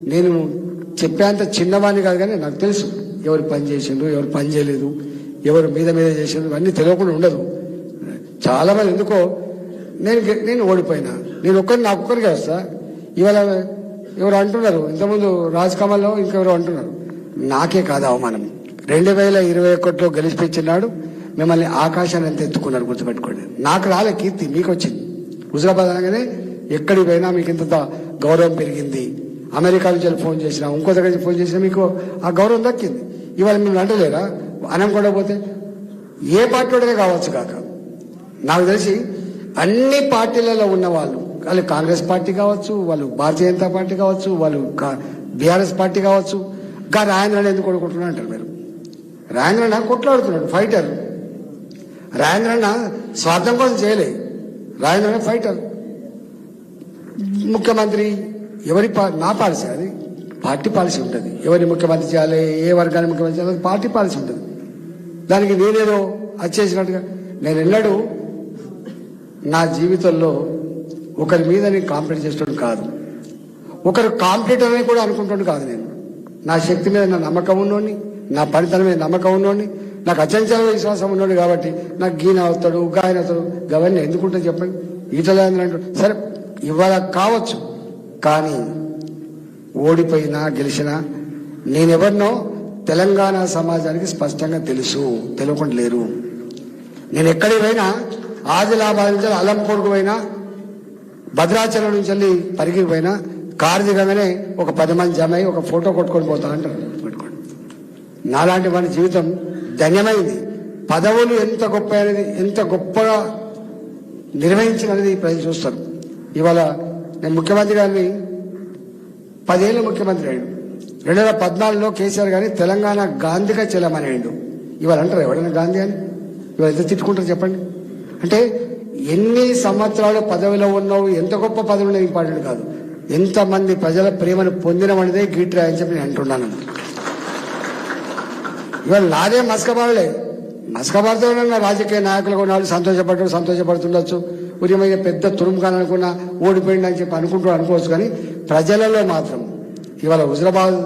నేను చెప్పేంత చిన్నవాడిని కాదు, కానీ నాకు తెలుసు ఎవరు పని చేసిండ్రు, ఎవరు పని చేయలేదు, ఎవరు మీద చేసిండ్రు అన్నీ తెలియకుండా ఉండదు. చాలా మంది ఎందుకో నేను ఓడిపోయినా, నాకు ఒక్కరికే వస్తా. ఇవాళ ఎవరు అంటున్నారు, ఇంతకుముందు రాజ్ కమల్లో ఇంకెవరు అంటున్నారు, నాకే కాదు అవమానం. 2021లో గెలిచిపించినాడు, మిమ్మల్ని ఆకాశాన్ని ఎంత ఎత్తుకున్నారు గుర్తుపెట్టుకోండి. నాకు రాలే కీర్తి, మీకు వచ్చింది. హుజరాబాద్ అనగానే ఎక్కడికి పోయినా మీకు ఇంత గౌరవం పెరిగింది. అమెరికా నుంచి ఫోన్ చేసినా, ఇంకో దగ్గర నుంచి ఫోన్ చేసినా మీకు ఆ గౌరవం దక్కింది. ఇవాళ మేము అంటలేరా అనకుండా పోతే ఏ పార్టీలోనే కావచ్చు కాక. నాకు తెలిసి అన్ని పార్టీలలో ఉన్న వాళ్ళు కాంగ్రెస్ పార్టీ కావచ్చు, వాళ్ళు భారతీయ జనతా పార్టీ కావచ్చు, వాళ్ళు బీఆర్ఎస్ పార్టీ కావచ్చు, కానీ రాజేంద్రని ఎందుకు కొడుకుంటున్నా అంటారు మీరు. రాజేంద్రన్న కొట్లాడుతున్నాడు, ఫైటర్. రాజేంద్రన్న స్వార్థం కోసం చేయలే, రాజేంద్రన్న ఫైటర్. ముఖ్యమంత్రి ఎవరి నా పాలసీ, అది పార్టీ పాలసీ ఉంటుంది. ఎవరిని ముఖ్యమంత్రి చేయాలి, ఏ వర్గాన్ని ముఖ్యమంత్రి చేయాలి, పార్టీ పాలసీ ఉంటుంది. దానికి నేనేదో వచ్చేసినట్టుగా నేను ఎన్నడూ నా జీవితంలో ఒకరి మీద నేను కాంపిటీట్ చేసేటోడు కాదు, ఒకరు కాంపిటీటర్ అని కూడా అనుకుంటాడు కాదు. నేను నా శక్తి మీద నా నమ్మకం ఉన్నోడిని, నా పనితనం మీద నమ్మకం ఉన్నోడిని, నాకు అచంచల విశ్వాసం ఉన్నోడు కాబట్టి నాకు గీన అవుతాడు, గాయన అవుతాడు, గవన్నీ ఎందుకుంటే చెప్పండి. ఈటలే అంటాడు, సరే ఇవాళ కావచ్చు, కానీ ఓడిపోయినా గెలిచినా నేనెవరినో తెలంగాణ సమాజానికి స్పష్టంగా తెలుసు, తెలియకుండా లేరు. నేను ఎక్కడికి పోయినా, ఆదిలాబాద్ నుంచి అలంపూర్కు పోయినా, భద్రాచలం నుంచి వెళ్ళి పరిగికి పోయినా, కారు దిగగానే ఒక 10 మంది జమ అయి ఒక ఫోటో కొట్టుకొని పోతా అంటారు. పెట్టుకోండి, నాలాంటి మన జీవితం ధన్యమైంది. పదవులు ఎంత గొప్ప అనేది, ఎంత గొప్పగా నిర్వహించినది ప్రజలు చూస్తారు. ఇవాళ నేను ముఖ్యమంత్రి గారిని 10 ఏళ్ళు ముఖ్యమంత్రి అయ్యాడు. 2014లో కేసీఆర్ గారిని తెలంగాణ గాంధీగా చెల్లమని అయ్యాడు. ఇవాళ అంటారు ఎవరైనా గాంధీ అని, ఇవాళ ఎంత తిట్టుకుంటారు చెప్పండి. అంటే ఎన్ని సంవత్సరాలు పదవిలో ఉన్నావు, ఎంత గొప్ప పదవిలో ఇంపార్టెంట్ కాదు, ఎంతమంది ప్రజల ప్రేమను పొందినమనేదే గీట్రా అని చెప్పి నేను అంటున్నాను. ఇవాళ నాదే మస్కబారులే, మస్కబారుతో రాజకీయ నాయకులు కొన్నాళ్ళు సంతోషపడుతుండొచ్చు, ఉదయమైన పెద్ద తురుముకాని అనుకున్నా, ఓడిపోయింది అని చెప్పి అనుకోవచ్చు. కానీ ప్రజలలో మాత్రం ఇవాళ హుజరాబాద్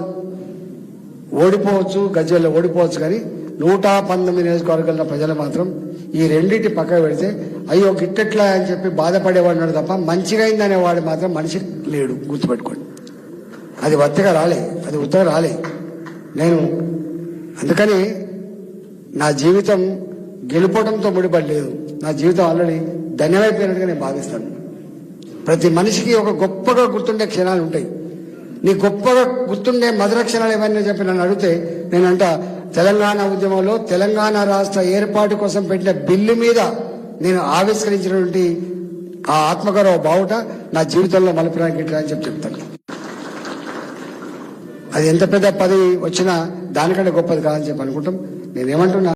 ఓడిపోవచ్చు, గజ్వేల్లో ఓడిపోవచ్చు, కానీ 119 నియోజకవర్గాల ప్రజలు మాత్రం ఈ రెండింటి పక్కన పెడితే అయ్యో గిట్టెట్లా అని చెప్పి బాధపడేవాడు తప్ప మంచిగా అయిందనేవాడు మాత్రం మనిషి లేడు, గుర్తుపెట్టుకోండి. అది వత్తగా రాలే, అది ఉత్తగా రాలే. నేను అందుకని నా జీవితం గెలుపోవడంతో ముడిపడలేదు, నా జీవితం ఆల్రెడీ ధన్యమైపోయినట్టుగా నేను భావిస్తాను. ప్రతి మనిషికి ఒక గొప్పగా గుర్తుండే క్షణాలు ఉంటాయి. నీ గొప్పగా గుర్తుండే మధుర క్షణాలు ఏమైనా చెప్పి నన్ను అడిగితే నేనంట తెలంగాణ ఉద్యమంలో తెలంగాణ రాష్ట్ర ఏర్పాటు కోసం పెట్టిన బిల్లు మీద నేను ఆవిష్కరించినటువంటి ఆ ఆత్మగౌరవ బావుట నా జీవితంలో మలుపురానికి ఇట్లా అని చెప్తాను. అది ఎంత పెద్ద పదవి వచ్చినా దానికంటే గొప్పది కాదని చెప్పి అనుకుంటాం. నేనేమంటున్నా,